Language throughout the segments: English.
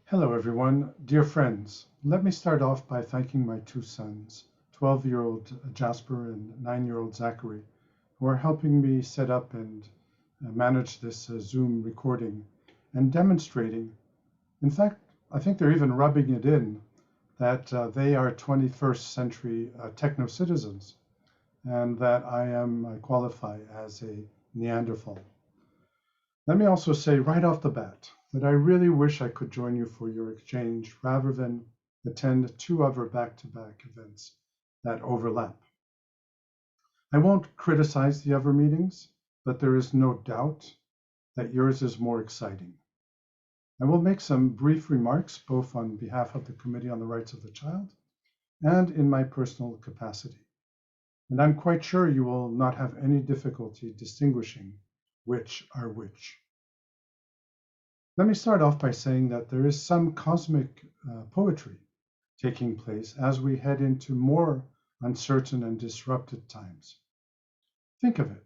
Hello, everyone. Dear friends, let me start off by thanking my two sons, 12-year-old Jasper and 9-year-old Zachary, who are helping me set up and manage this Zoom recording and demonstrating. In fact, I think they're even rubbing it in that they are 21st century techno citizens and that I qualify as a Neanderthal. Let me also say right off the bat that I really wish I could join you for your exchange rather than attend two other back-to-back events that overlap. I won't criticize the other meetings, but there is no doubt that yours is more exciting. I will make some brief remarks both on behalf of the Committee on the Rights of the Child and in my personal capacity. And I'm quite sure you will not have any difficulty distinguishing which are which. Let me start off by saying that there is some cosmic poetry taking place as we head into more uncertain and disrupted times. Think of it.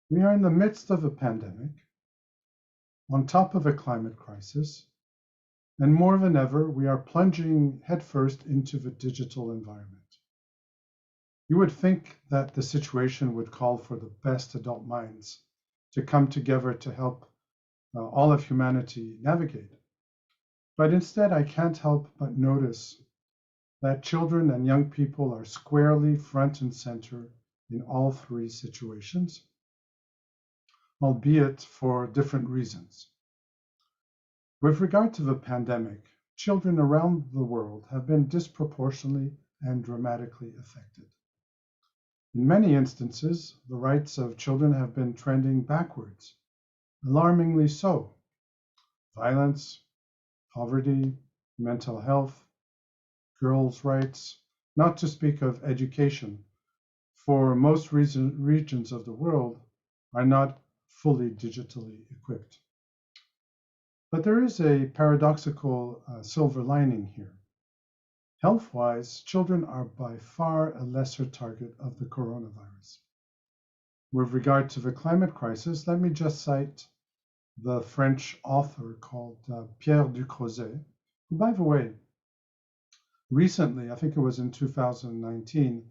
We are in the midst of a pandemic, on top of a climate crisis, and more than ever, we are plunging headfirst into the digital environment. You would think that the situation would call for the best adult minds to come together to help all of humanity navigate. But instead, I can't help but notice that children and young people are squarely front and center in all three situations, albeit for different reasons. With regard to the pandemic, children around the world have been disproportionately and dramatically affected. In many instances, the rights of children have been trending backwards, alarmingly so. Violence, poverty, mental health, girls' rights, not to speak of education, for most regions of the world are not fully digitally equipped. But there is a paradoxical silver lining here. Health-wise, children are by far a lesser target of the coronavirus. With regard to the climate crisis, let me just cite the French author called Pierre Ducrozet, who, by the way, recently, I think it was in 2019,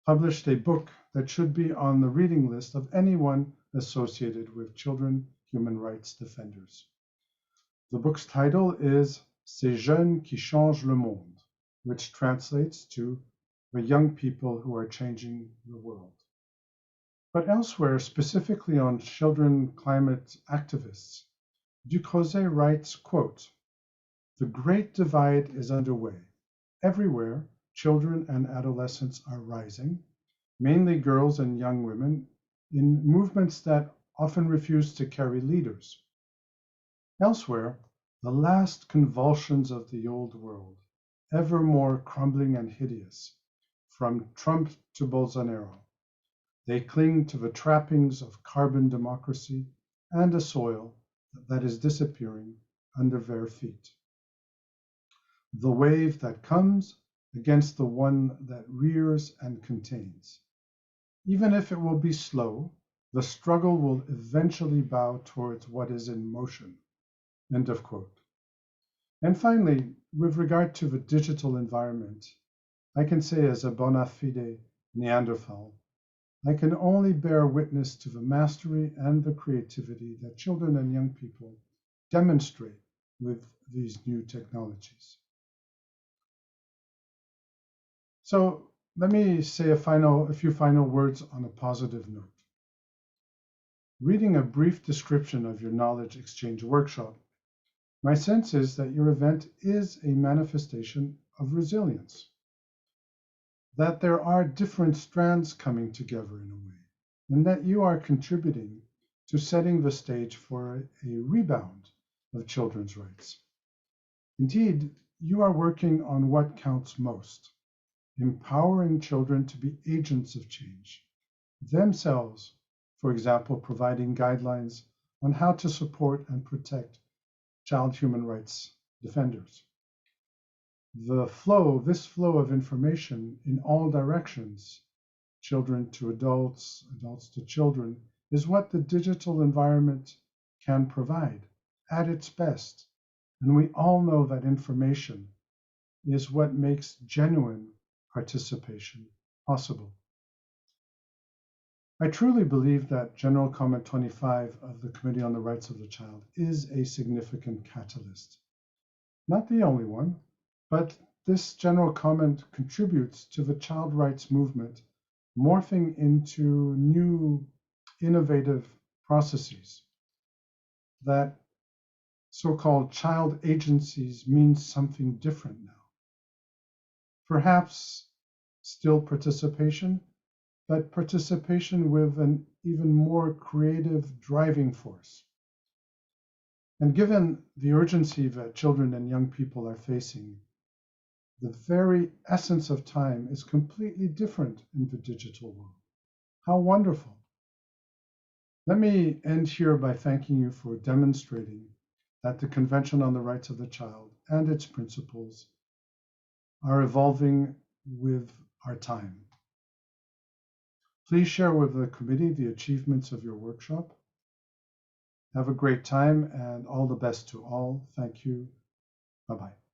published a book that should be on the reading list of anyone associated with children human rights defenders. The book's title is Ces jeunes qui changent le monde, which translates to the young people who are changing the world. But elsewhere, specifically on children climate activists, Ducrozet writes, quote, "The great divide is underway. Everywhere, children and adolescents are rising, mainly girls and young women, in movements that often refuse to carry leaders. Elsewhere, the last convulsions of the old world, ever more crumbling and hideous, from Trump to Bolsonaro. They cling to the trappings of carbon democracy and a soil that is disappearing under their feet. The wave that comes against the one that rears and contains. Even if it will be slow, the struggle will eventually bow towards what is in motion." End of quote. And finally, with regard to the digital environment, I can say as a bona fide Neanderthal, I can only bear witness to the mastery and the creativity that children and young people demonstrate with these new technologies. So let me say a few final words on a positive note. Reading a brief description of your knowledge exchange workshop, my sense is that your event is a manifestation of resilience, that there are different strands coming together in a way, and that you are contributing to setting the stage for a rebound of children's rights. Indeed, you are working on what counts most, empowering children to be agents of change, themselves, for example, providing guidelines on how to support and protect child human rights defenders. This flow of information in all directions, children to adults, adults to children, is what the digital environment can provide at its best, And we all know that information is what makes genuine participation possible. I truly believe that General Comment 25 of the Committee on the Rights of the Child is a significant catalyst. Not the only one, but this general comment contributes to the child rights movement morphing into new innovative processes that so-called child agencies means something different now. Perhaps still participation, but participation with an even more creative driving force. And given the urgency that children and young people are facing, the very essence of time is completely different in the digital world. How wonderful. Let me end here by thanking you for demonstrating that the Convention on the Rights of the Child and its principles are evolving with our time. Please share with the committee the achievements of your workshop. Have a great time and all the best to all. Thank you. Bye-bye.